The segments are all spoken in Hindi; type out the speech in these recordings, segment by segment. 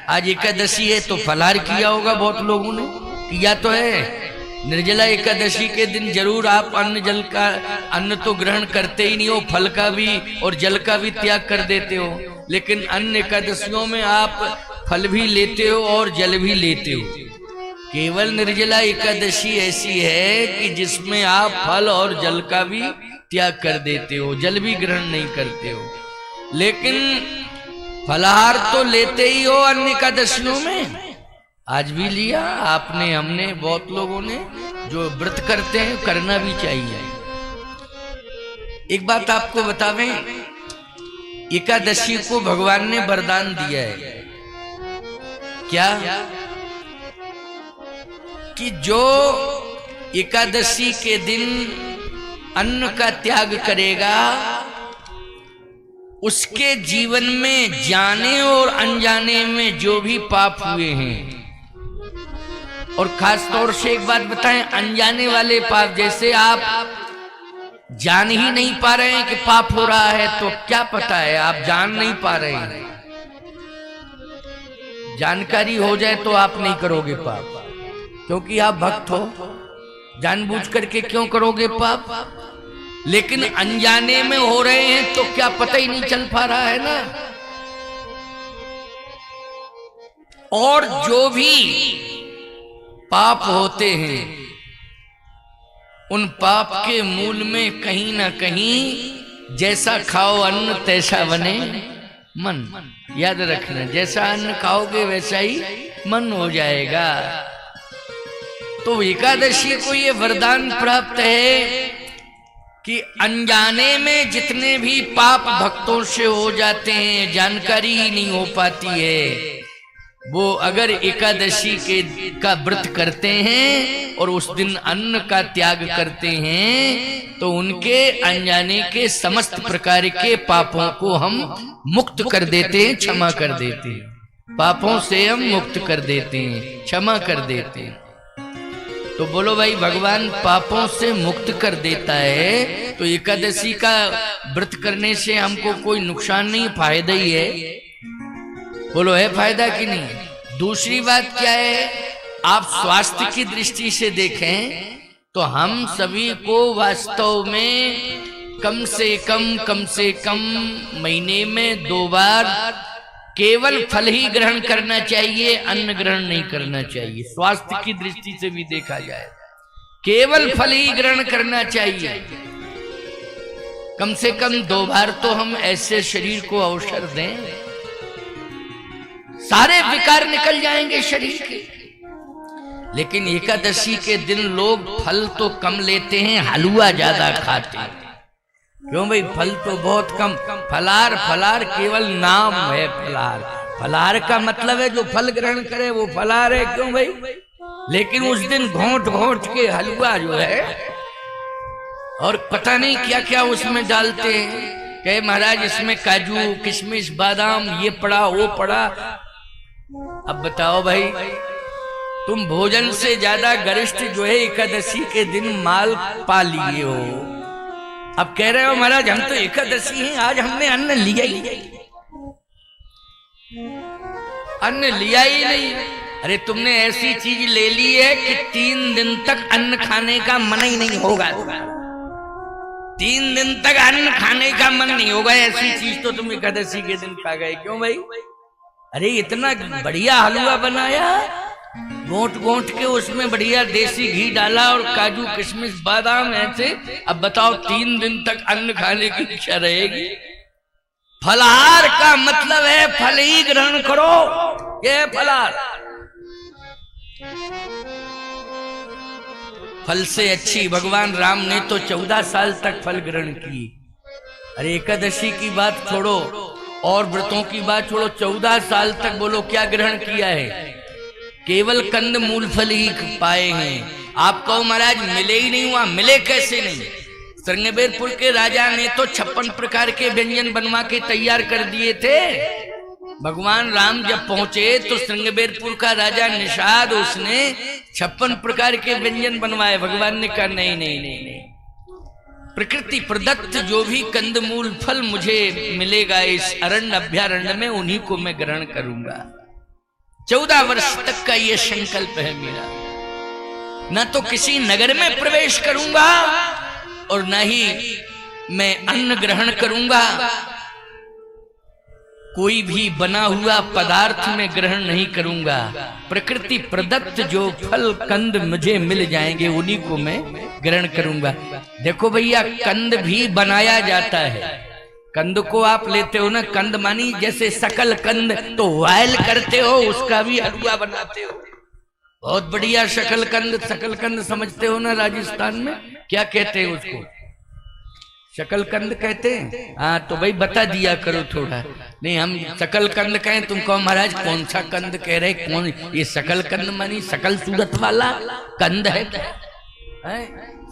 आज एकादशी है तो फलाहार किया होगा बहुत लोगों ने, किया तो है। निर्जला एकादशी के दिन जरूर आप अन्न तो ग्रहण करते ही नहीं हो, फल का भी और जल का भी त्याग कर देते हो। लेकिन अन्य एकादशियों में आप फल भी लेते हो और जल भी लेते हो। केवल निर्जला एकादशी ऐसी है कि जिसमें आप फल और जल का भी त्याग कर देते हो, जल भी ग्रहण नहीं करते हो। लेकिन फलाहार तो लेते ही हो अन्य एकादशियों में। आज भी लिया आपने, हमने, बहुत लोगों ने। जो व्रत करते हैं करना भी चाहिए। एक बात आपको बतावें, एकादशी को भगवान ने वरदान दिया है। क्या? कि जो एकादशी के दिन अन्न का त्याग करेगा उसके जीवन में जाने और अनजाने में जो भी पाप हुए हैं, और खास तौर से एक बात बताएं, अनजाने वाले पाप, जैसे आप जान ही नहीं पा रहे हैं कि पाप हो रहा है, तो क्या पता है आप जान नहीं पा रहे हैं। जानकारी हो जाए तो आप नहीं करोगे पाप, क्योंकि आप भक्त हो। जानबूझ करके क्यों करोगे पाप? लेकिन अनजाने में हो रहे हैं तो क्या पता ही नहीं चल पा रहा है ना। और जो भी पाप होते हैं उन पाप के मूल में कहीं ना कहीं जैसा खाओ अन्न तैसा बने मन। याद रखना, जैसा अन्न खाओगे वैसा ही मन हो जाएगा। तो एकादशी को ये वरदान प्राप्त है कि अनजाने में जितने भी पाप भक्तों से हो जाते हैं, जानकारी ही नहीं हो पाती है, वो अगर एकादशी का व्रत करते हैं और उस दिन अन्न का त्याग करते हैं तो उनके अनजाने के समस्त प्रकार के पापों को हम मुक्त कर देते हैं, क्षमा कर देते हैं। पापों से हम मुक्त कर देते हैं, क्षमा कर देते हैं। तो बोलो भाई, भगवान पापों से मुक्त कर देता है तो एकादशी का व्रत करने से हमको कोई नुकसान नहीं, फायदा ही है। बोलो, है फायदा कि नहीं? दूसरी बात क्या है, आप स्वास्थ्य की दृष्टि से देखें तो हम सभी को वास्तव में कम से कम महीने में 2 बार केवल फल ही ग्रहण करना चाहिए, अन्न ग्रहण नहीं करना चाहिए। स्वास्थ्य की दृष्टि से भी देखा जाए केवल फल ही ग्रहण करना चाहिए। कम से कम 2 बार तो हम ऐसे शरीर को अवसर दें, सारे विकार निकल जाएंगे शरीर के। लेकिन एकादशी के दिन लोग फल तो कम लेते हैं, हलवा ज्यादा खाते हैं। क्यों भाई? फल तो बहुत कम। फलाहार केवल नाम है। फलाहार का मतलब है जो फल ग्रहण करे वो फलाहार है। क्यों भाई? लेकिन उस दिन घोंट के हलवा जो है, और पता नहीं क्या क्या उसमें डालते हैं। कहे महाराज इसमें काजू किशमिश बादाम ये पड़ा वो पड़ा। अब बताओ भाई, तुम भोजन से ज्यादा गरिष्ठ जो है एकादशी के दिन माल पा लिए हो। अब कह रहे हो महाराज हम तो एकादशी हैं, आज हमने अन्न लिया ही नहीं, अन्न लिया ही नहीं। अरे तुमने ऐसी चीज ले ली है कि 3 दिन तक अन्न खाने का मन ही नहीं होगा। 3 दिन तक अन्न खाने का मन नहीं होगा, ऐसी चीज तो तुम एकादशी के दिन खा गए। क्यों भाई? अरे इतना बढ़िया हलवा बनाया, घोंट के उसमें बढ़िया देसी घी डाला और काजू किशमिश बादाम ऐसे। अब बताओ 3 दिन तक अन्न खाने की इच्छा रहेगी? फलाहार का मतलब है फल ही ग्रहण करो, ये फलाहार। फल से अच्छी भगवान राम ने तो 14 साल तक फल ग्रहण किए। अरे एकादशी की बात छोड़ो और व्रतों की बात छोड़ो, 14 साल तक बोलो क्या ग्रहण किया है? केवल कंद मूल फल ही पाए हैं। आप कहो महाराज मिले ही नहीं हुआ, मिले कैसे नहीं? श्रृंगबेरपुर के राजा ने तो 56 प्रकार के व्यंजन बनवा के तैयार कर दिए थे। भगवान राम जब पहुंचे तो श्रृंगबेरपुर का राजा निषाद, उसने 56 प्रकार के व्यंजन बनवाए। भगवान ने कहा नहीं नहीं नहीं नहीं, प्रकृति प्रदत्त जो भी कंदमूल फल मुझे मिलेगा इस अरण्य अभ्यारण्य में, उन्हीं को मैं ग्रहण करूंगा। 14 वर्ष तक का ये संकल्प है मेरा, ना तो किसी नगर में प्रवेश करूंगा और ना ही मैं अन्न ग्रहण करूंगा, कोई भी बना हुआ पदार्थ में ग्रहण नहीं करूंगा। प्रकृति प्रदत्त जो फल कंद मुझे मिल जाएंगे उन्हीं को मैं ग्रहण करूंगा। देखो भैया, कंद भी बनाया जाता है। कंद को आप लेते हो ना, कंद मानी जैसे सकल कंद तो वायल करते हो, उसका भी हलवा बनाते हो। बहुत बढ़िया शकल कंद समझते हो ना, राजस्थान में क्या कहते हैं उसको? शकलकंद कहते हैं। हाँ तो भाई बता दिया करो थोड़ा। नहीं हम शकलकंद कहें, तुम कहो महाराज कौन सा कंद कह रहे, कौन ये शकलकंद मानी सकल सूरत वाला कंद है क्या?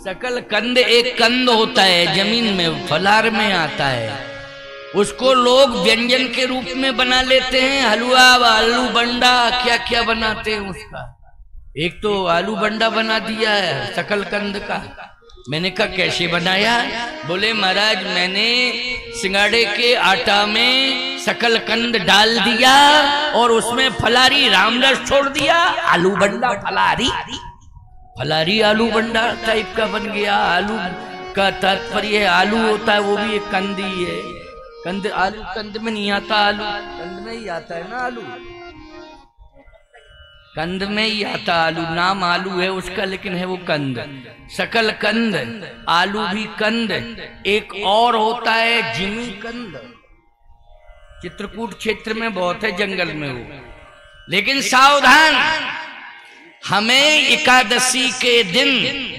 शकलकंद एक कंद होता है, जमीन में फलार में आता है, उसको लोग व्यंजन के रूप में बना लेते हैं। हलवा, आलू बंडा, क्या क्या बनाते हैं उसका। एक तो आलू बंडा बना दिया है शकलकंद का। मैंने कहा कैसे बनाया? बोले महाराज मैंने सिंगाड़े के आटा में शकलकंद डाल दिया और उसमें फलारी रामरस छोड़ दिया, आलू बंडा फलारी आलू बंडा टाइप का बन गया। आलू का तात्पर्य है आलू होता है, वो भी एक कंद ही है। कंद, आलू कंद में नहीं आता, आलू कंद में ही आता है ना। आलू कंद में ही आता, आलू नाम आलू है उसका, लेकिन है वो कंद। सकल कंद, आलू भी कंद। एक और होता है जिमी कंद, चित्रकूट क्षेत्र में बहुत है, जंगल में वो। लेकिन सावधान, हमें एकादशी के दिन,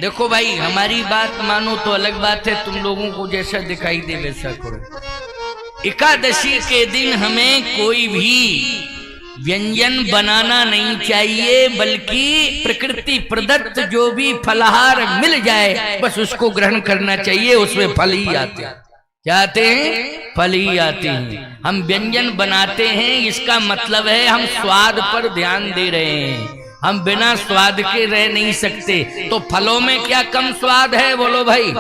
देखो भाई हमारी बात मानो तो अलग बात है, तुम लोगों को जैसा दिखाई दे वैसा करो। एकादशी के दिन हमें कोई भी व्यंजन बनाना नहीं चाहिए, बल्कि प्रकृति प्रदत्त जो भी फलहार मिल जाए बस उसको ग्रहण करना चाहिए। उसमें फल ही आते हैं। क्या आते हैं? फल ही आते हैं। हम व्यंजन बनाते हैं, इसका मतलब है हम स्वाद पर ध्यान दे रहे हैं। हम बिना स्वाद के रह नहीं सकते। तो फलों में क्या कम स्वाद है? बोलो भाई,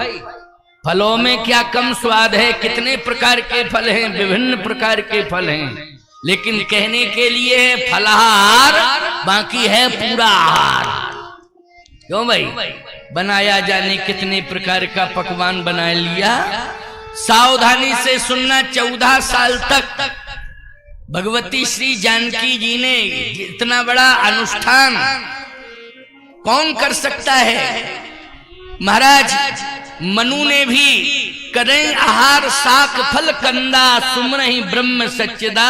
फलों में क्या कम स्वाद है? कितने प्रकार के फल हैं? विभिन्न प्रकार के फल हैं, लेकिन कहने के लिए है फलाहार, बाकी है पूरा आहार। क्यों भाई? बनाया जाने कितने प्रकार का पकवान बना लिया। सावधानी से सुनना, 14 साल तक भगवती श्री जानकी जी ने इतना बड़ा अनुष्ठान कौन कर सकता है? महाराज मनु ने भी करें आहार साक फल कंदा, सुमरहि ब्रह्म सच्चिदा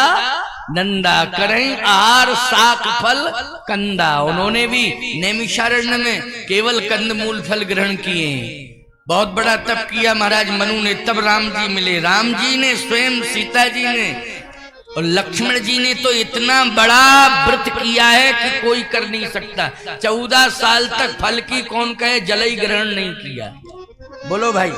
नंदा। करें आहार साक फल कंदा, उन्होंने भी नैमिषारण्य में केवल कंदमूल फल ग्रहण किए। बहुत बड़ा तप किया महाराज मनु ने, तब राम जी मिले। राम जी ने स्वयं, सीता जी ने और लक्ष्मण जी ने तो इतना बड़ा व्रत किया है कि कोई कर नहीं सकता। 14 साल तक फल की कौन कहे, जल ही ग्रहण नहीं किया। बोलो भाई,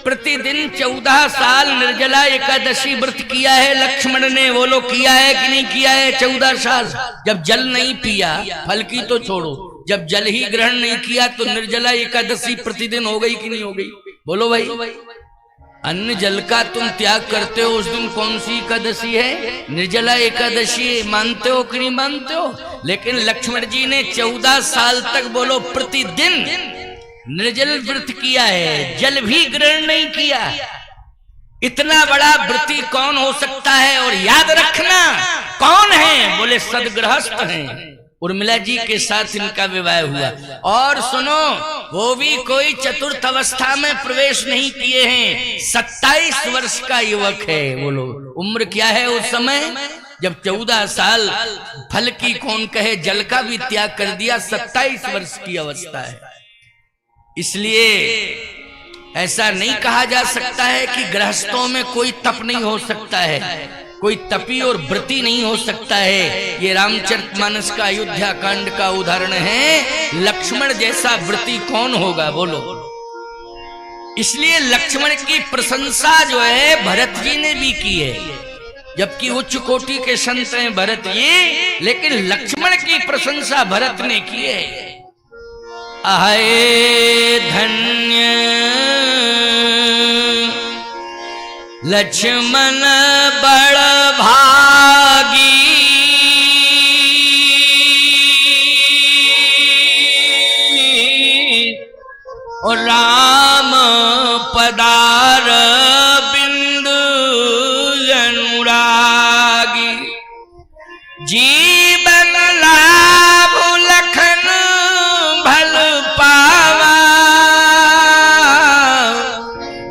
प्रतिदिन 14 साल निर्जला एकादशी व्रत किया है लक्ष्मण ने। बोलो किया है कि नहीं किया है? 14 साल जब जल नहीं पिया, फल की तो छोड़ो, जब जल ही ग्रहण नहीं किया तो निर्जला एकादशी प्रतिदिन हो गई कि नहीं हो गई? बोलो भाई, अन्न जल का तुम त्याग करते हो, उस दिन कौन सी एकादशी है? निर्जला एकादशी। मानते हो कि नहीं मानते हो? लेकिन लक्ष्मण जी ने 14 साल तक बोलो प्रतिदिन निर्जल व्रत किया है, जल भी ग्रहण नहीं किया। इतना बड़ा व्रती कौन हो सकता है? और याद रखना कौन है? बोले सदगृहस्थ हैं। उर्मिला जी के साथ इनका विवाह हुआ। और सुनो, वो भी कोई चतुर्थ अवस्था में प्रवेश नहीं किए हैं, 27 वर्ष का युवक है। बोलो उम्र क्या है उस समय? जब 14 साल फल की कौन कहे, जल का भी त्याग कर दिया, 27 वर्ष की अवस्था है। इसलिए ऐसा नहीं कहा जा सकता है कि गृहस्थों में कोई तप नहीं हो सकता है, कोई तपी और व्रती नहीं हो सकता है। ये रामचरितमानस का अयोध्या कांड का उदाहरण है। लक्ष्मण जैसा व्रती कौन होगा? बोलो। इसलिए लक्ष्मण की प्रशंसा जो है भरत जी ने भी की है, जबकि उच्च कोटि के संत हैं भरत जी, लेकिन लक्ष्मण की प्रशंसा भरत ने की है। आए धन्य लक्ष्मण बड़ भागी, जीवन लाभ लखन भल पावा,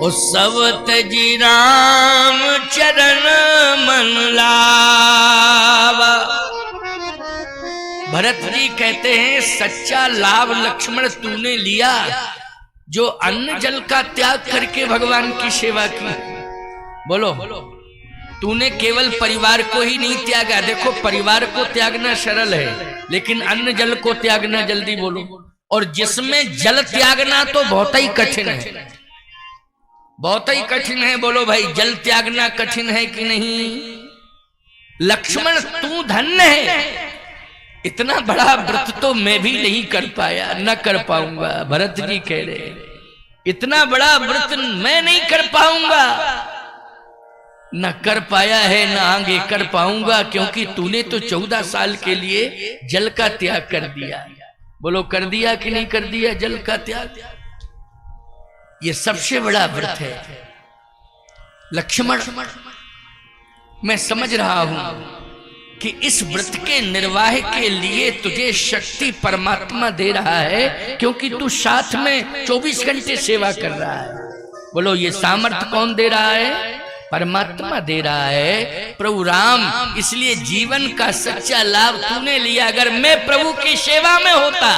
उस सब तजी राम चरण मन लावा। भरत जी कहते हैं सच्चा लाभ लक्ष्मण तूने लिया जो अन्न जल का त्याग करके भगवान की सेवा की। बोलो, तूने केवल परिवार को ही नहीं त्यागा। देखो, परिवार को त्यागना सरल है, लेकिन अन्न जल को त्यागना जल्दी। बोलो, और जिसमें जल त्यागना तो बहुत ही कठिन है, बहुत ही कठिन है। बोलो भाई, जल त्यागना कठिन है कि नहीं? लक्ष्मण तू धन्य है, इतना बड़ा व्रत तो मैं भी नहीं कर पाया, न कर पाऊंगा। भरत जी कह रहे इतना बड़ा व्रत मैं नहीं कर पाऊंगा, न कर पाया है न आगे कर पाऊंगा, क्योंकि तूने तो 14 साल के लिए जल का त्याग कर दिया। बोलो, कर दिया कि नहीं कर दिया जल का त्याग? ये सबसे बड़ा व्रत है लक्ष्मण। मैं समझ रहा हूं कि इस व्रत के निर्वाह के लिए तुझे शक्ति परमात्मा दे रहा है, क्योंकि तू साथ में 24 घंटे सेवा कर रहा है। बोलो, ये सामर्थ्य कौन दे रहा है? परमात्मा दे रहा है, प्रभु राम। इसलिए जीवन का सच्चा लाभ तूने लिया। अगर मैं प्रभु की सेवा में होता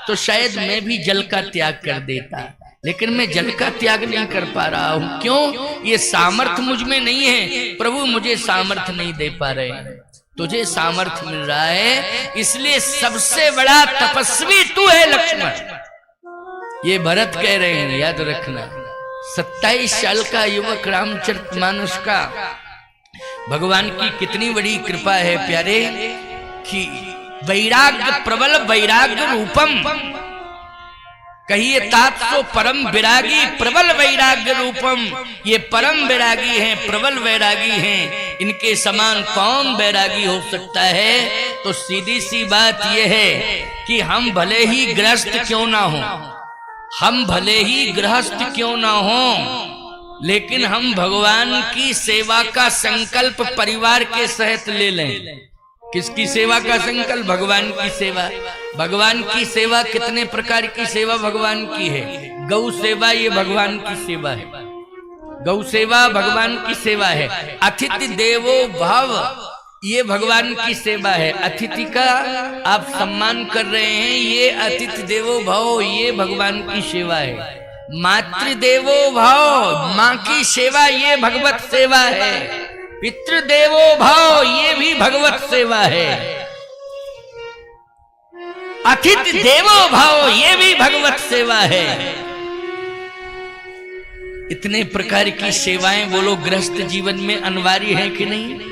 तो शायद मैं भी जल का त्याग कर देता, लेकिन मैं जल का त्याग नहीं कर पा रहा हूं। क्यों? ये सामर्थ्य मुझ में नहीं है, प्रभु मुझे सामर्थ्य नहीं दे पा रहे। तुझे सामर्थ्य मिल रहा है, इसलिए सबसे बड़ा तपस्वी तू है लक्ष्मण। ये भरत कह रहे हैं, याद रखना। 27 साल का युवक रामचरितमानस का भगवान की कितनी बड़ी कृपा है प्यारे, कि वैराग्य प्रबल वैराग्य रूपम कहिए तात सो परम विरागी प्रबल वैराग्य रूपम। ये परम वैरागी हैं, प्रबल वैरागी हैं, इनके समान कौन वैरागी हो सकता है? तो सीधी सी बात यह है कि हम भले ही गृहस्थ क्यों ना हो, हम भले ही गृहस्थ क्यों ना हो, लेकिन हम भगवान की सेवा का संकल्प परिवार के सहित ले लें। किसकी सेवा का संकल्प? भगवान की सेवा। भगवान की सेवा कितने प्रकार की सेवा भगवान की है? गौ सेवा, ये भगवान की सेवा है। गौ सेवा भगवान की सेवा है। अतिथि देवो भव, ये भगवान की सेवा है। अतिथि का आप सम्मान कर रहे हैं, ये अतिथि देवो भव, ये भगवान की सेवा है। मातृदेवो भव, माँ की सेवा, ये भगवत सेवा है। पितृदेवो भव, ये भी भगवत सेवा है। अतिथि देवो भव, ये भी भगवत सेवा है। इतने प्रकार की सेवाएं बोलो गृहस्थ जीवन में अनिवार्य है कि नहीं?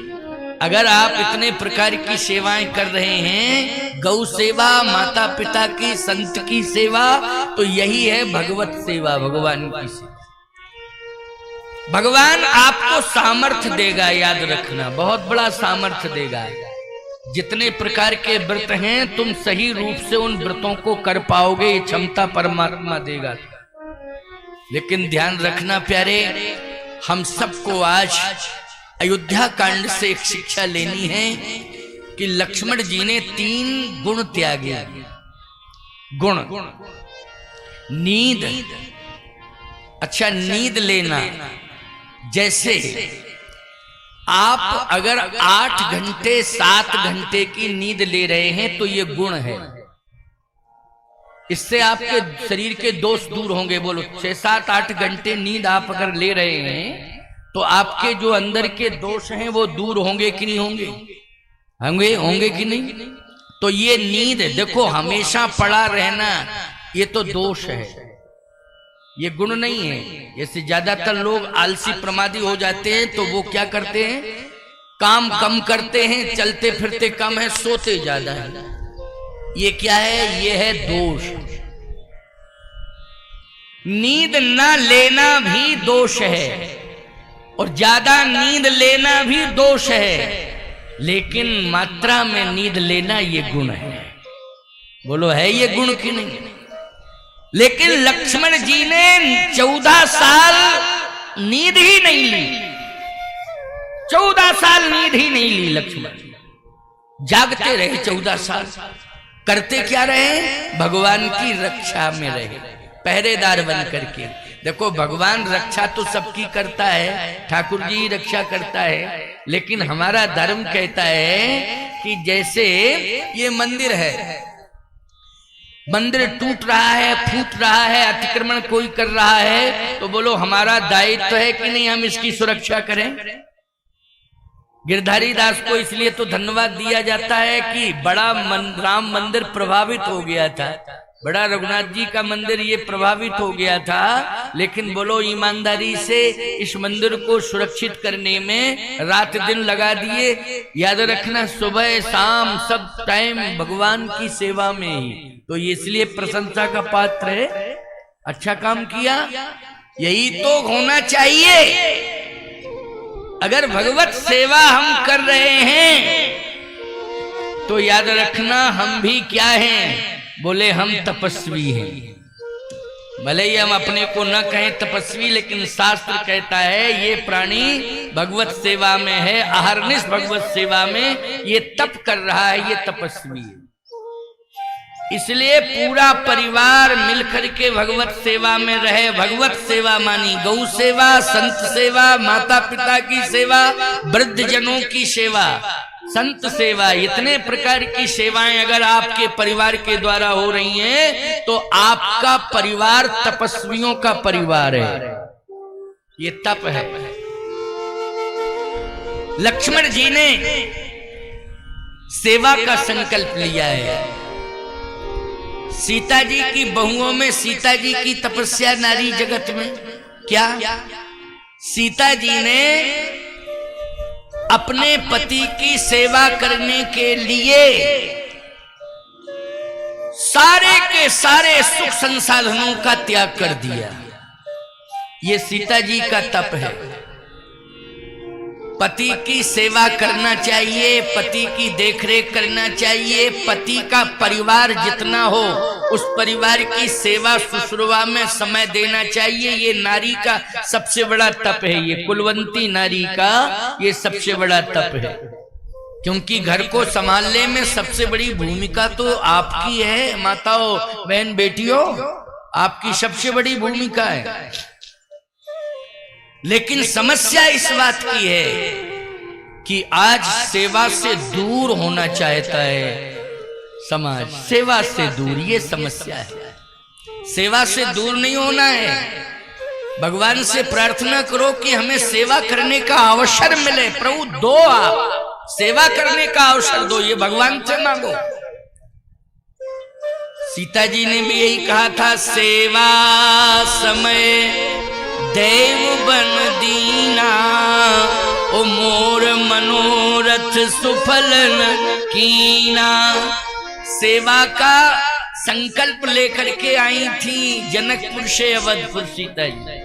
अगर आप इतने प्रकार की सेवाएं कर रहे हैं, गौ सेवा, माता पिता की, संत की सेवा, तो यही है भगवत सेवा, भगवान की सेवा। भगवान आपको सामर्थ्य देगा, याद रखना, बहुत बड़ा सामर्थ्य देगा। जितने प्रकार के व्रत हैं, तुम सही रूप से उन व्रतों को कर पाओगे, ये क्षमता परमात्मा देगा। लेकिन ध्यान रखना प्यारे, हम सबको आज अयोध्या कांड से एक शिक्षा लेनी है कि लक्ष्मण जी ने 3 गुण त्यागे। गुण, नींद। अच्छा, नींद लेना, जैसे आप अगर 8 घंटे 7 घंटे की नींद ले रहे हैं तो ये गुण है। इससे आपके शरीर के दोष दूर होंगे। बोलो, 6, 7, 8 घंटे नींद आप अगर ले रहे हैं तो आपके जो अंदर के दोष हैं वो दूर होंगे कि नहीं होंगे? होंगे कि नहीं? तो ये नींद देखो, हमेशा पड़ा रहना, ये तो दोष है, ये गुण नहीं है। जैसे ज्यादातर लोग आलसी प्रमादी हो जाते हैं तो वो क्या करते हैं? काम कम करते हैं, चलते फिरते कम है, सोते ज्यादा है। ये क्या है? ये है दोष। नींद ना लेना भी दोष है और ज्यादा नींद लेना भी दोष है, लेकिन मात्रा में नींद लेना ये गुण है। बोलो, है ये गुण कि नहीं? लेकिन लक्ष्मण जी ने 14 साल नींद ही नहीं ली, 14 साल नींद ही नहीं ली लक्ष्मण। जागते रहे 14 साल। करते क्या रहे? भगवान की रक्षा में रहे, पहरेदार बन करके। देखो भगवान रक्षा तो सबकी करता है, ठाकुर जी रक्षा करता है, लेकिन हमारा धर्म कहता है कि जैसे ये मंदिर है, मंदिर टूट रहा है, फूट रहा है, अतिक्रमण कोई कर रहा है, तो बोलो हमारा दायित्व है कि नहीं हम इसकी सुरक्षा करें। गिरधारी दास को इसलिए तो धन्यवाद दिया जाता है कि बड़ा राम मंदिर प्रभावित हो गया था, बड़ा रघुनाथ जी का मंदिर ये प्रभावित हो गया था, लेकिन बोलो ईमानदारी से इस मंदिर को सुरक्षित करने में रात दिन लगा दिए। याद रखना सुबह शाम सब टाइम भगवान की सेवा में ही, तो ये इसलिए प्रशंसा का पात्र है। अच्छा काम किया, यही तो होना चाहिए। अगर भगवत सेवा हम कर रहे हैं तो याद रखना हम भी क्या हैं? बोले हम तपस्वी हैं। भले ही हम अपने को न कहें तपस्वी, लेकिन शास्त्र कहता है ये प्राणी भगवत सेवा में है, अहरनिश भगवत सेवा में ये तप कर रहा है, ये तपस्वी है। इसलिए पूरा परिवार मिलकर के भगवत सेवा में रहे। भगवत सेवा मानी गौ सेवा, संत सेवा, माता पिता की सेवा, वृद्ध जनों की सेवा, संत सेवा, इतने प्रकार की सेवाएं अगर आपके परिवार के द्वारा हो रही हैं तो आपका परिवार तपस्वियों का परिवार है। ये तप है। लक्ष्मण जी ने सेवा का संकल्प लिया है। सीता जी की बहुओं में सीता जी की तपस्या नारी जगत में क्या? सीता जी ने अपने पति की सेवा करने के लिए सारे के सारे सुख संसाधनों का त्याग कर दिया। ये सीता जी का तप है। पति की सेवा करना चाहिए, पति की देखरेख करना चाहिए, पति का परिवार जितना हो उस परिवार की सेवा शुश्रूषा में समय देना चाहिए। ये नारी का सबसे बड़ा तप है। ये कुलवंती नारी का ये सबसे बड़ा तप है, क्योंकि घर को संभालने में सबसे बड़ी भूमिका तो आपकी है। माताओं, बहन, बेटियों, आपकी सबसे बड़ी भूमिका है। लेकिन समस्या इस बात की है कि आज सेवा से दूर होना चाहता है समाज, सेवा से दूर, ये समस्या है। सेवा से दूर नहीं होना है। भगवान से प्रार्थना करो कि हमें सेवा करने का अवसर मिले। प्रभु दो, आप सेवा करने का अवसर दो, ये भगवान से मांगो। सीता जी ने भी यही कहा था, सेवा समय देव बन दीना, ओ मोर मनोरथ सुफलन कीना। सेवा का संकल्प लेकर के आई थी जनकपुर से अवधपुर सीता जी।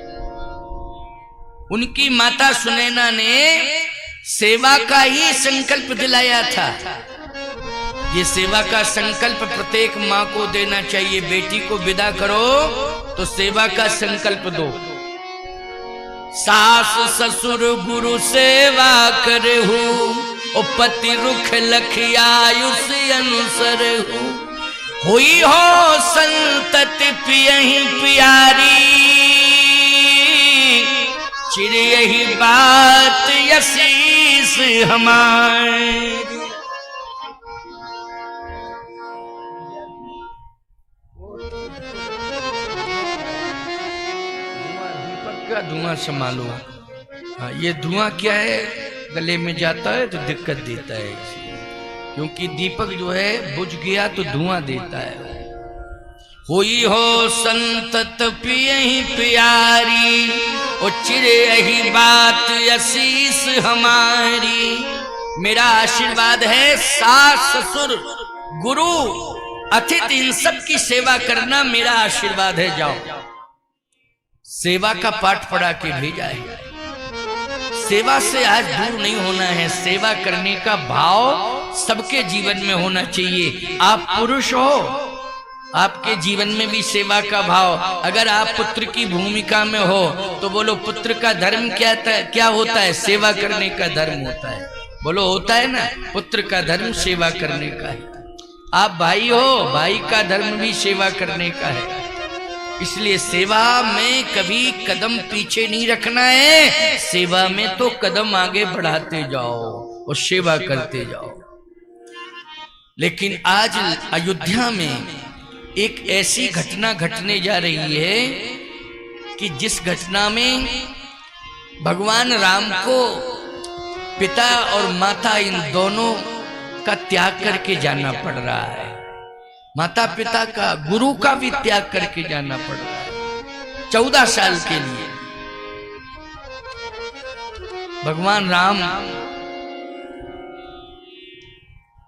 उनकी माता सुनैना ने सेवा का ही संकल्प दिलाया था। ये सेवा का संकल्प प्रत्येक माँ को देना चाहिए। बेटी को विदा करो तो सेवा का संकल्प दो। सास ससुर गुरु सेवा करहु, ओ पति रुख लखियायुष अनुसर हुई हो संतति पियहि प्यारी, चिर यही बात यशीस हमारी। धुआं संभालो। हाँ, ये धुआं क्या है? गले में जाता है तो दिक्कत देता है, क्योंकि दीपक जो है बुझ गया तो धुआं देता है। हुई हो संतत पियहि प्यारी, ओ चिर यही बात आशीष हमारी। मेरा आशीर्वाद है सास ससुर गुरु अतिथि इन सब की सेवा करना मेरा आशीर्वाद है। जाओ सेवा का पाठ पढ़ा के भेजा है। सेवा से आज दूर नहीं होना है। सेवा करने का भाव सबके जीवन में होना चाहिए। आप पुरुष हो, आपके जीवन में भी सेवा का भाव। अगर आप पुत्र की भूमिका में हो तो बोलो पुत्र का धर्म क्या होता है? सेवा करने का धर्म होता है। बोलो होता है ना, पुत्र का धर्म सेवा करने का है। आप भाई हो, भाई का धर्म भी सेवा करने का है। इसलिए सेवा में कभी कदम पीछे नहीं रखना है, सेवा में तो कदम आगे बढ़ाते जाओ और सेवा करते जाओ। लेकिन आज अयोध्या में एक ऐसी घटना घटने जा रही है कि जिस घटना में भगवान राम को पिता और माता इन दोनों का त्याग करके जाना पड़ रहा है। माता पिता का, गुरु का भी त्याग करके जाना पड़ रहा है 14 साल के लिए। भगवान राम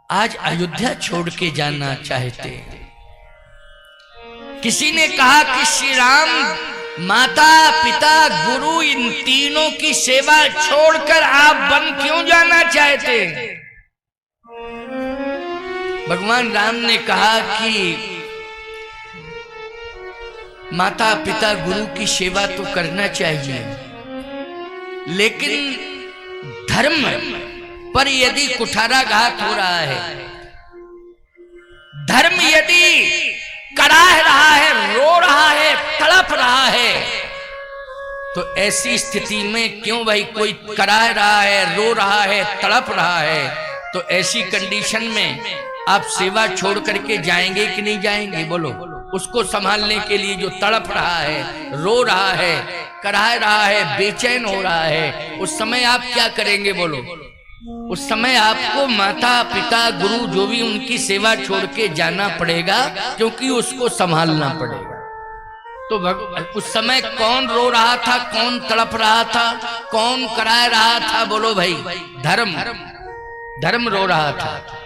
आज अयोध्या छोड़ के जाना चाहते हैं। किसी ने कहा कि श्री राम माता पिता गुरु इन तीनों की सेवा छोड़कर आप वन क्यों जाना चाहते हैं? भगवान राम ने कहा कि माता पिता गुरु की सेवा तो करना चाहिए, लेकिन धर्म पर यदि कुठाराघात हो रहा है, धर्म यदि कराह रहा है, रो रहा है, तड़प रहा है, तो ऐसी स्थिति में क्यों भाई कोई कराह रहा है, रो रहा है, तड़प रहा है, तो ऐसी कंडीशन में आप सेवा छोड़ करके जाएंगे कि नहीं जाएंगे? बोलो। उसको संभालने के लिए जो तड़प रहा है, रो रहा है, कराह रहा है, बेचैन हो रहा है, उस समय आप क्या करेंगे? बोलो। उस समय आपको माता पिता गुरु जो भी उनकी सेवा छोड़ के जाना पड़ेगा, क्योंकि उसको संभालना पड़ेगा। तो उस समय कौन रो रहा था, कौन तड़प रहा था, कौन कराह रहा था? बोलो भाई, धर्म। धर्म रो रहा था।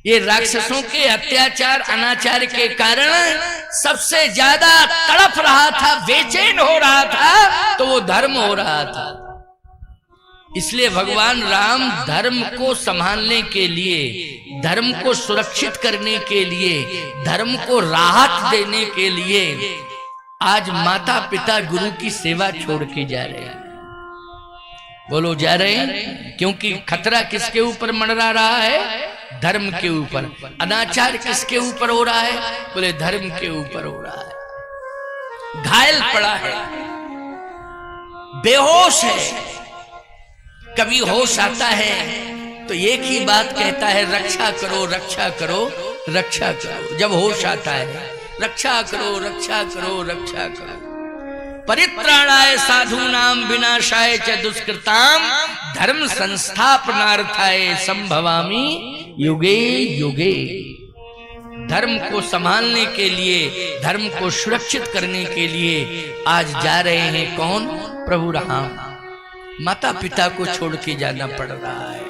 ये राक्षसों के अत्याचार अनाचार के कारण सबसे ज्यादा तड़प रहा था, बेचैन हो रहा था, तो वो धर्म हो रहा था। इसलिए भगवान राम धर्म को संभालने के लिए, धर्म को सुरक्षित करने के लिए, धर्म को राहत देने के लिए आज माता पिता गुरु की सेवा छोड़ के जा रहे हैं। बोलो, जा रहे हैं। क्योंकि खतरा किसके ऊपर मंडरा रहा है? धर्म के ऊपर। अनाचार किसके ऊपर हो रहा है? बोले धर्म के ऊपर हो रहा है। घायल पड़ा है, बेहोश है। कभी होश आता है तो एक ही बात कहता है, रक्षा करो, रक्षा करो, रक्षा करो। जब होश आता है, रक्षा करो, रक्षा करो, रक्षा करो। परित्राणाय साधूनां विनाशाय च दुष्कृतां धर्म संस्थापनार्थाय संभवामि युगे युगे। धर्म को संभालने के लिए, धर्म को सुरक्षित करने के लिए आज जा रहे हैं कौन? प्रभु राम। माता पिता को छोड़ के जाना पड़ रहा है।